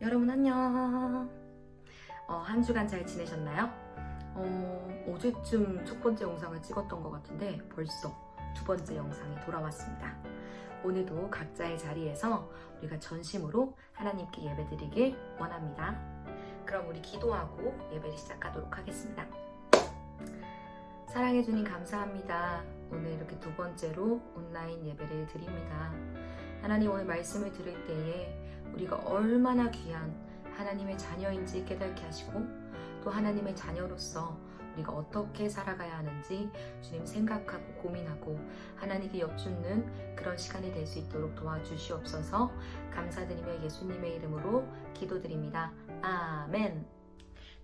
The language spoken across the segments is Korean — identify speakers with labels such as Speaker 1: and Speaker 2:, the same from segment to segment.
Speaker 1: 여러분 안녕. 한 주간 잘 지내셨나요? 어제쯤 첫 번째 영상을 찍었던 것 같은데 벌써 두 번째 영상이 돌아왔습니다. 오늘도 각자의 자리에서 우리가 전심으로 하나님께 예배드리길 원합니다. 그럼 우리 기도하고 예배를 시작하도록 하겠습니다. 사랑해 주님 감사합니다. 오늘 이렇게 두 번째로 온라인 예배를 드립니다. 하나님, 오늘 말씀을 들을 때에 우리가 얼마나 귀한 하나님의 자녀인지 깨닫게 하시고, 또 하나님의 자녀로서 우리가 어떻게 살아가야 하는지 주님 생각하고 고민하고 하나님께 여쭙는 그런 시간이 될 수 있도록 도와주시옵소서. 감사드리며 예수님의 이름으로 기도드립니다. 아멘.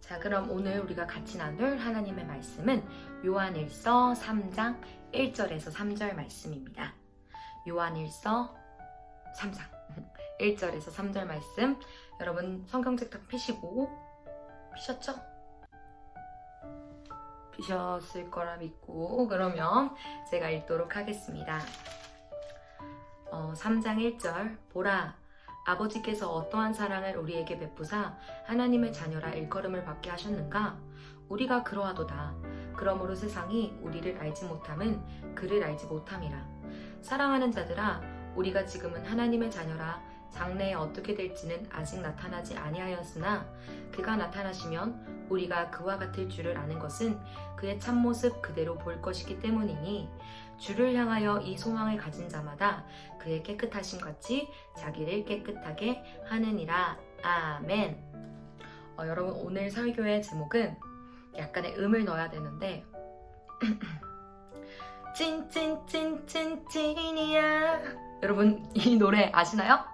Speaker 1: 자, 그럼 오늘 우리가 같이 나눌 하나님의 말씀은 요한일서 3장 1절에서 3절 말씀입니다. 요한일서 3장 1절에서 3절 말씀, 여러분 성경책 딱 펴시고, 피셨죠? 피셨을 거라 믿고, 그러면 제가 읽도록 하겠습니다. 3장 1절, 보라, 아버지께서 어떠한 사랑을 우리에게 베푸사 하나님의 자녀라 일컬음을 받게 하셨는가? 우리가 그러하도다. 그러므로 세상이 우리를 알지 못함은 그를 알지 못함이라. 사랑하는 자들아, 우리가 지금은 하나님의 자녀라 장래에 어떻게 될지는 아직 나타나지 아니하였으나 그가 나타나시면 우리가 그와 같을 줄을 아는 것은 그의 참모습 그대로 볼 것이기 때문이니 주를 향하여 이 소망을 가진 자마다 그의 깨끗하심 같이 자기를 깨끗하게 하느니라. 아멘. 여러분, 오늘 설교의 제목은 약간의 음을 넣어야 되는데 찐찐찐찐찐이야. 여러분, 이 노래 아시나요?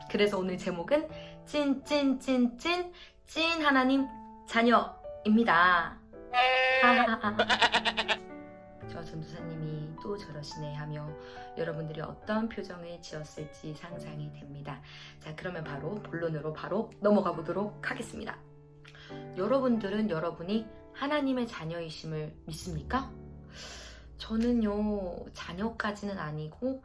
Speaker 1: 그래서 오늘 제목은 찐찐찐찐 찐 하나님 자녀입니다. 저 전도사님이 또 저러시네 하며 여러분들이 어떤 표정을 지었을지 상상이 됩니다. 자, 그러면 바로 본론으로 바로 넘어가 보도록 하겠습니다. 여러분들은 여러분이 하나님의 자녀이심을 믿습니까? 저는요, 자녀까지는 아니고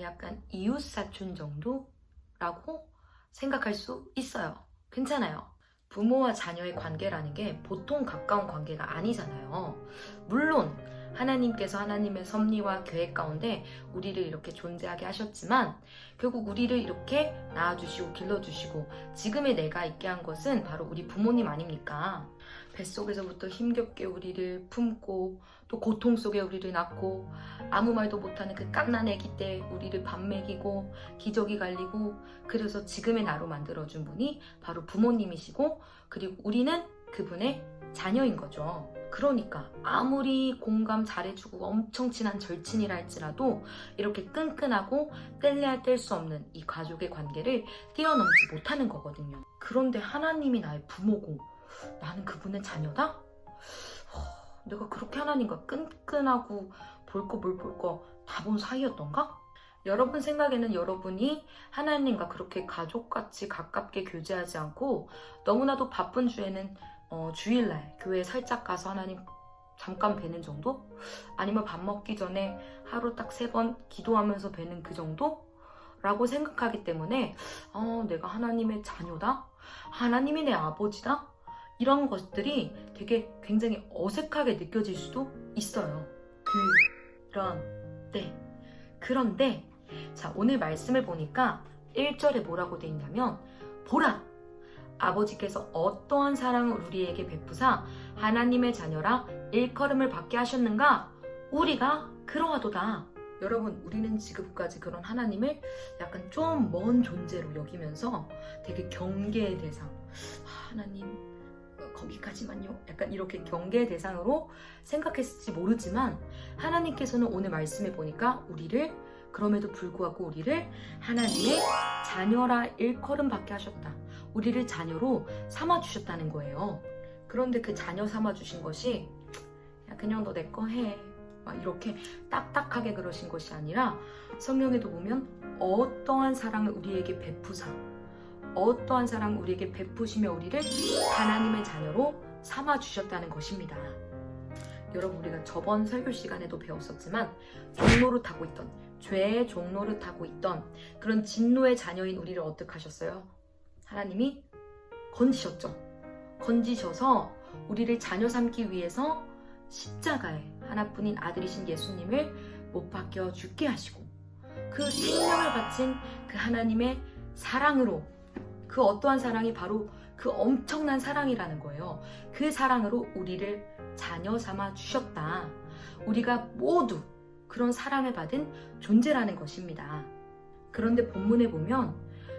Speaker 1: 약간 이웃사촌 정도라고 생각할 수 있어요. 괜찮아요. 부모와 자녀의 관계라는 게 보통 가까운 관계가 아니잖아요. 물론 하나님께서 하나님의 섭리와 계획 가운데 우리를 이렇게 존재하게 하셨지만 결국 우리를 이렇게 낳아주시고 길러주시고 지금의 내가 있게 한 것은 바로 우리 부모님 아닙니까? 뱃속에서부터 힘겹게 우리를 품고 또 고통 속에 우리를 낳고 아무 말도 못하는 그 갓난 아기 때 우리를 밥 먹이고 기저귀 갈리고 그래서 지금의 나로 만들어준 분이 바로 부모님이시고, 그리고 우리는 그분의 자녀인 거죠. 그러니까 아무리 공감 잘해주고 엄청 친한 절친이라 할지라도 이렇게 끈끈하고 뗄래야 뗄 수 없는 이 가족의 관계를 뛰어넘지 못하는 거거든요. 그런데 하나님이 나의 부모고 나는 그분의 자녀다? 내가 그렇게 하나님과 끈끈하고 볼 거 뭘 볼 거 다 본 사이였던가? 여러분 생각에는 여러분이 하나님과 그렇게 가족같이 가깝게 교제하지 않고 너무나도 바쁜 주에는 주일날 교회에 살짝 가서 하나님 잠깐 뵈는 정도? 아니면 밥 먹기 전에 하루 딱 3번 기도하면서 뵈는 그 정도? 라고 생각하기 때문에 내가 하나님의 자녀다? 하나님이 내 아버지다? 이런 것들이 되게 굉장히 어색하게 느껴질 수도 있어요. 그런데 자, 오늘 말씀을 보니까 1절에 뭐라고 돼 있냐면, 보라! 아버지께서 어떠한 사랑을 우리에게 베푸사 하나님의 자녀라 일컬음을 받게 하셨는가? 우리가 그러하도다. 여러분, 우리는 지금까지 그런 하나님을 약간 좀 먼 존재로 여기면서 되게 경계의 대상, 하나님 거기까지만요, 약간 이렇게 경계의 대상으로 생각했을지 모르지만 하나님께서는 오늘 말씀해 보니까 우리를, 그럼에도 불구하고 우리를 하나님의 자녀라 일컬음 받게 하셨다. 우리를 자녀로 삼아주셨다는 거예요. 그런데 그 자녀 삼아주신 것이 야, 그냥 너 내 거 해 막 이렇게 딱딱하게 그러신 것이 아니라, 성경에도 보면 어떠한 사랑을 우리에게 베푸사, 어떠한 사랑을 우리에게 베푸시며 우리를 하나님의 자녀로 삼아주셨다는 것입니다. 여러분, 우리가 저번 설교 시간에도 배웠었지만 종로를 타고 있던, 죄의 종로를 타고 있던 그런 진노의 자녀인 우리를 어떻게 하셨어요? 하나님이 건지셨죠. 건지셔서 우리를 자녀 삼기 위해서 십자가에 하나뿐인 아들이신 예수님을 못 박혀 죽게 하시고 그 생명을 바친 그 하나님의 사랑으로, 그 어떠한 사랑이 바로 그 엄청난 사랑이라는 거예요. 그 사랑으로 우리를 자녀 삼아 주셨다. 우리가 모두 그런 사랑을 받은 존재라는 것입니다. 그런데 본문에 보면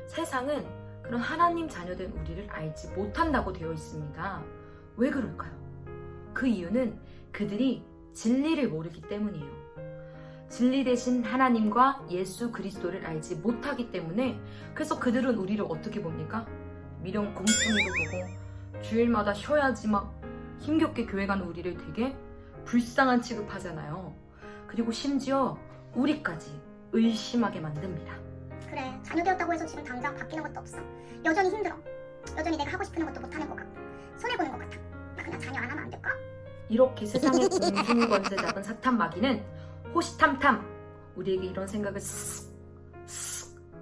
Speaker 1: 세상은 그런 하나님 자녀된 우리를 알지 못한다고 되어 있습니다. 왜 그럴까요? 그 이유는 그들이 진리를 모르기 때문이에요. 진리 대신 하나님과 예수 그리스도를 알지 못하기 때문에, 그래서 그들은 우리를 어떻게 봅니까? 미련 공퉁이도 보고 주일마다 쉬어야지 막 힘겹게 교회 가는 우리를 되게 불쌍한 취급하잖아요. 그리고 심지어 우리까지 의심하게 만듭니다.
Speaker 2: 그래, 자녀 되었다고 해서 지금 당장 바뀌는 것도 없어. 여전히 힘들어. 여전히 내가 하고 싶은 것도 못하는 것 같고 손해보는 것 같아. 나 그냥 자녀 안 하면 안 될까?
Speaker 1: 이렇게 세상의 공중권세 잡은 사탄 마귀는 호시탐탐 우리에게 이런 생각을 쓱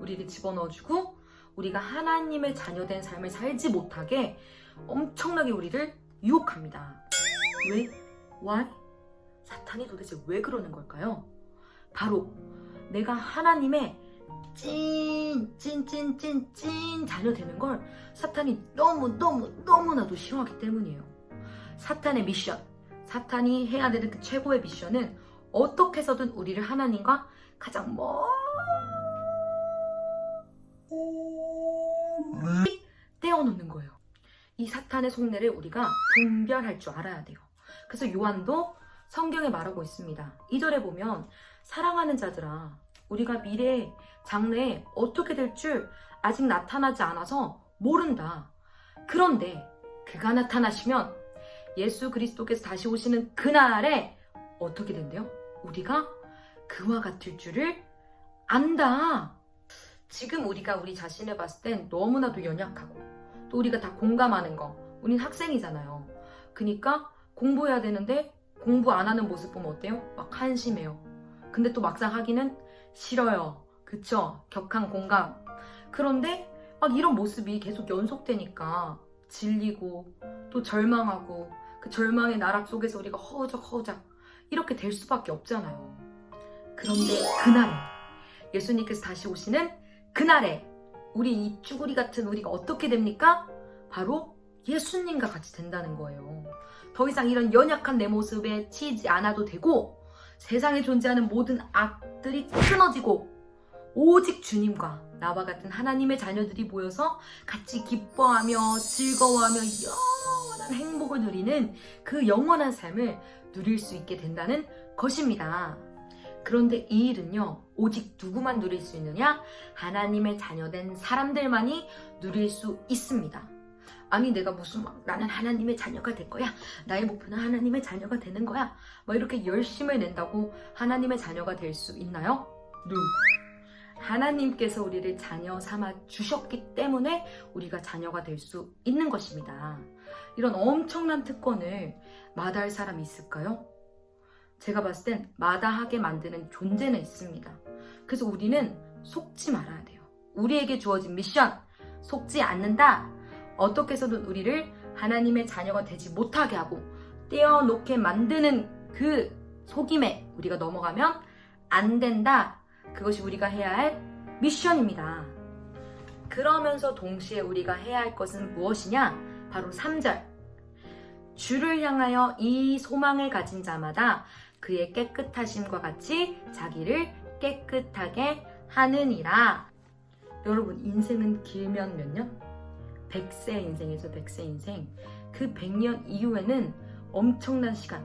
Speaker 1: 우리에게 집어넣어주고 우리가 하나님의 자녀된 삶을 살지 못하게 엄청나게 우리를 유혹합니다. 왜? Why? 사탄이 도대체 왜 그러는 걸까요? 바로 내가 하나님의 찐 자녀 되는 걸 사탄이 너무나도 싫어하기 때문이에요. 사탄의 미션, 사탄이 해야 되는 그 최고의 미션은 어떻게 해서든 우리를 하나님과 가장 멀리 떼어놓는 거예요. 이 사탄의 속내를 우리가 분별할 줄 알아야 돼요. 그래서 요한도 성경에 말하고 있습니다. 2절에 보면 사랑하는 자들아, 우리가 미래에 장래에 어떻게 될 줄 아직 나타나지 않아서 모른다. 그런데 그가 나타나시면 예수 그리스도께서 다시 오시는 그날에 어떻게 된대요? 우리가 그와 같을 줄을 안다. 지금 우리가 우리 자신을 봤을 땐 너무나도 연약하고 또 우리가 다 공감하는 거, 우린 학생이잖아요. 그러니까 공부해야 되는데 공부 안 하는 모습 보면 어때요? 막 한심해요. 근데 또 막상 하기는 싫어요. 그쵸? 격한 공감. 그런데 막 이런 모습이 계속 연속되니까 질리고 또 절망하고 그 절망의 나락 속에서 우리가 허우적 이렇게 될 수밖에 없잖아요. 그런데 그날에 예수님께서 다시 오시는 그날에 우리 이 쭈구리 같은 우리가 어떻게 됩니까? 바로 예수님과 같이 된다는 거예요. 더 이상 이런 연약한 내 모습에 치이지 않아도 되고 세상에 존재하는 모든 악들이 끊어지고 오직 주님과 나와 같은 하나님의 자녀들이 모여서 같이 기뻐하며 즐거워하며 영원한 행복을 누리는 그 영원한 삶을 누릴 수 있게 된다는 것입니다. 그런데 이 일은요, 오직 누구만 누릴 수 있느냐? 하나님의 자녀된 사람들만이 누릴 수 있습니다. 아니 내가 무슨 나는 하나님의 자녀가 될 거야, 나의 목표는 하나님의 자녀가 되는 거야, 이렇게 열심을 낸다고 하나님의 자녀가 될 수 있나요? No. 하나님께서 우리를 자녀 삼아 주셨기 때문에 우리가 자녀가 될 수 있는 것입니다. 이런 엄청난 특권을 마다할 사람이 있을까요? 제가 봤을 땐 마다하게 만드는 존재는 있습니다. 그래서 우리는 속지 말아야 돼요. 우리에게 주어진 미션, 속지 않는다. 어떻게 해서든 우리를 하나님의 자녀가 되지 못하게 하고 떼어놓게 만드는 그 속임에 우리가 넘어가면 안 된다. 그것이 우리가 해야 할 미션입니다. 그러면서 동시에 우리가 해야 할 것은 무엇이냐? 바로 3절. 주를 향하여 이 소망을 가진 자마다 그의 깨끗하심과 같이 자기를 깨끗하게 하느니라. 여러분, 인생은 길면 몇 년? 100세 인생이죠. 100세 인생. 그 100년 이후에는 엄청난 시간,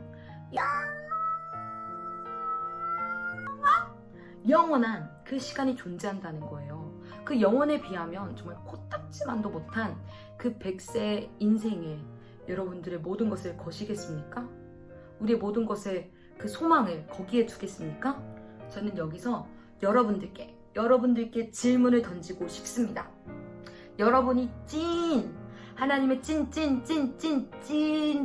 Speaker 1: 영원한 그 시간이 존재한다는 거예요. 그 영원에 비하면 정말 코딱지만도 못한 그 100세 인생에 여러분들의 모든 것을 거시겠습니까? 우리의 모든 것에 그 소망을 거기에 두겠습니까? 저는 여기서 여러분들께 질문을 던지고 싶습니다. 여러분이 하나님의 찐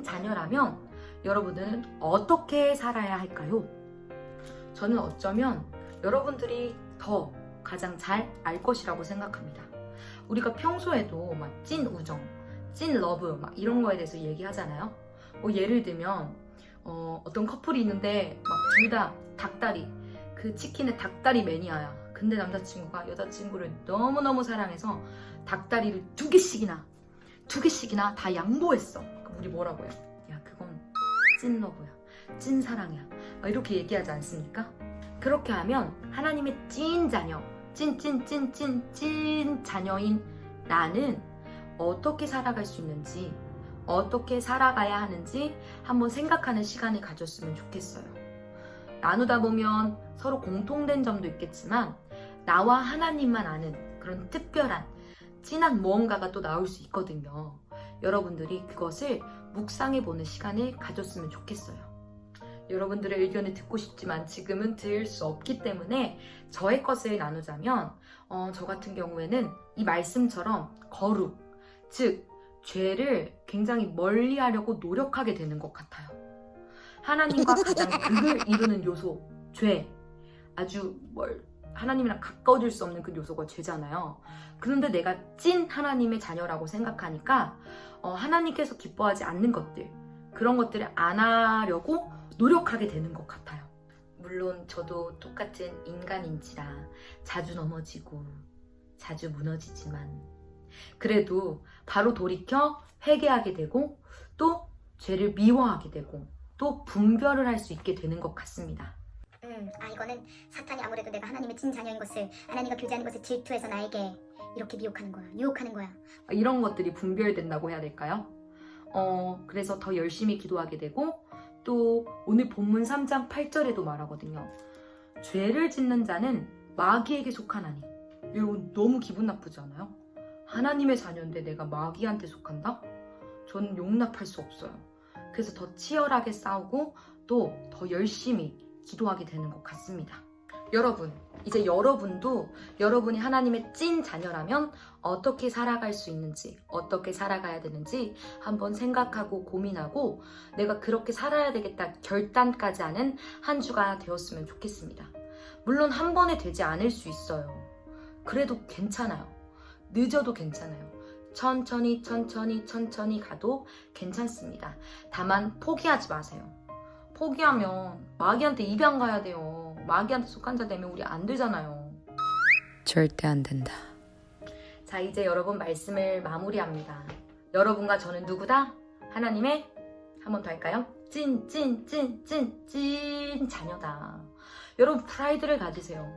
Speaker 1: 자녀라면 여러분들은 어떻게 살아야 할까요? 저는 어쩌면 여러분들이 더 가장 잘 알 것이라고 생각합니다. 우리가 평소에도 막 찐 우정, 찐 러브 막 이런 거에 대해서 얘기하잖아요. 뭐 예를 들면 어떤 커플이 있는데 막 둘 다 닭다리, 그 치킨의 닭다리 매니아야. 근데 남자친구가 여자친구를 너무너무 사랑해서 닭다리를 두 개씩이나 다 양보했어. 그럼 우리 뭐라고 해요? 야, 그건 찐 러브야, 찐 사랑이야, 막 이렇게 얘기하지 않습니까? 그렇게 하면 하나님의 찐 자녀, 찐 자녀인 나는 어떻게 살아갈 수 있는지, 어떻게 살아가야 하는지 한번 생각하는 시간을 가졌으면 좋겠어요. 나누다 보면 서로 공통된 점도 있겠지만 나와 하나님만 아는 그런 특별한 진한 무언가가 또 나올 수 있거든요. 여러분들이 그것을 묵상해보는 시간을 가졌으면 좋겠어요. 여러분들의 의견을 듣고 싶지만 지금은 들을 수 없기 때문에 저의 것을 나누자면 저 같은 경우에는 이 말씀처럼 거룩, 즉 죄를 굉장히 멀리하려고 노력하게 되는 것 같아요. 하나님과 가장 극을 이루는 요소, 죄. 아주 하나님이랑 가까워질 수 없는 그 요소가 죄잖아요. 그런데 내가 찐 하나님의 자녀라고 생각하니까 하나님께서 기뻐하지 않는 것들, 그런 것들을 안 하려고 노력하게 되는 것 같아요. 물론 저도 똑같은 인간인지라 자주 넘어지고 자주 무너지지만 그래도 바로 돌이켜 회개하게 되고 또 죄를 미워하게 되고 또 분별을 할 수 있게 되는 것 같습니다.
Speaker 2: 이거는 사탄이 아무래도 내가 하나님의 찐 자녀인 것을, 하나님과 교제하는 것을 질투해서 나에게 이렇게 미혹하는 거야, 유혹하는 거야.
Speaker 1: 이런 것들이 분별된다고 해야 될까요? 그래서 더 열심히 기도하게 되고 또 오늘 본문 3장 8절에도 말하거든요. 죄를 짓는 자는 마귀에게 속하나니. 여러분 너무 기분 나쁘지 않아요? 하나님의 자녀인데 내가 마귀한테 속한다? 저는 용납할 수 없어요. 그래서 더 치열하게 싸우고 또 더 열심히 기도하게 되는 것 같습니다. 여러분, 이제 여러분도 여러분이 하나님의 찐 자녀라면 어떻게 살아갈 수 있는지, 어떻게 살아가야 되는지 한번 생각하고 고민하고 내가 그렇게 살아야 되겠다 결단까지 하는 한 주가 되었으면 좋겠습니다. 물론 한 번에 되지 않을 수 있어요. 그래도 괜찮아요. 늦어도 괜찮아요. 천천히 가도 괜찮습니다. 다만 포기하지 마세요. 포기하면 마귀한테 입양 가야 돼요. 마귀한테 속한 자 되면 우리 안 되잖아요.
Speaker 3: 절대 안 된다.
Speaker 1: 자, 이제 여러분 말씀을 마무리합니다. 여러분과 저는 누구다? 하나님의, 한 번 더 할까요? 찐 자녀다. 여러분 프라이드를 가지세요.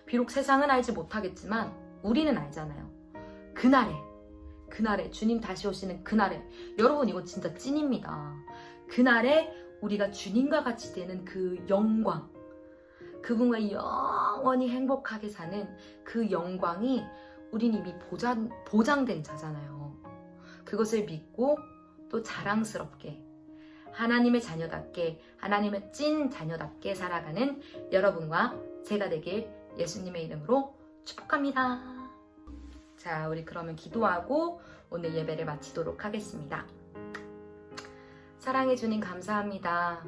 Speaker 1: 비록 세상은 알지 못하겠지만 우리는 알잖아요. 그날에 주님 다시 오시는 그날에, 여러분 이거 진짜 찐입니다. 그날에 우리가 주님과 같이 되는 그 영광, 그분과 영원히 행복하게 사는 그 영광이 우린 이미 보장된 자잖아요. 그것을 믿고 또 자랑스럽게 하나님의 자녀답게, 하나님의 찐 자녀답게 살아가는 여러분과 제가 되길 예수님의 이름으로 축복합니다. 자, 우리 그러면 기도하고 오늘 예배를 마치도록 하겠습니다. 사랑해 주님 감사합니다.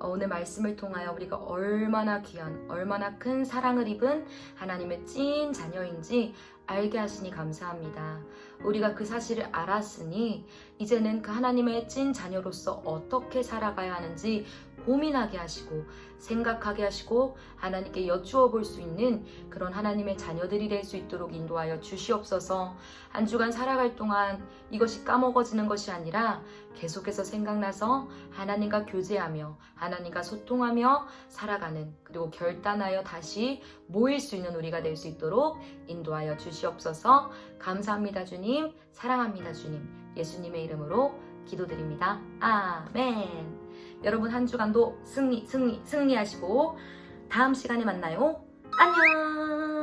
Speaker 1: 오늘 말씀을 통하여 우리가 얼마나 귀한, 얼마나 큰 사랑을 입은 하나님의 찐 자녀인지 알게 하시니 감사합니다. 우리가 그 사실을 알았으니 이제는 그 하나님의 찐 자녀로서 어떻게 살아가야 하는지 고민하게 하시고 생각하게 하시고 하나님께 여쭈어 볼 수 있는 그런 하나님의 자녀들이 될 수 있도록 인도하여 주시옵소서. 한 주간 살아갈 동안 이것이 까먹어지는 것이 아니라 계속해서 생각나서 하나님과 교제하며 하나님과 소통하며 살아가는, 그리고 결단하여 다시 모일 수 있는 우리가 될 수 있도록 인도하여 주시옵소서. 감사합니다 주님, 사랑합니다 주님, 예수님의 이름으로 기도드립니다. 아멘. 여러분 한 주간도 승리하시고 다음 시간에 만나요. 안녕.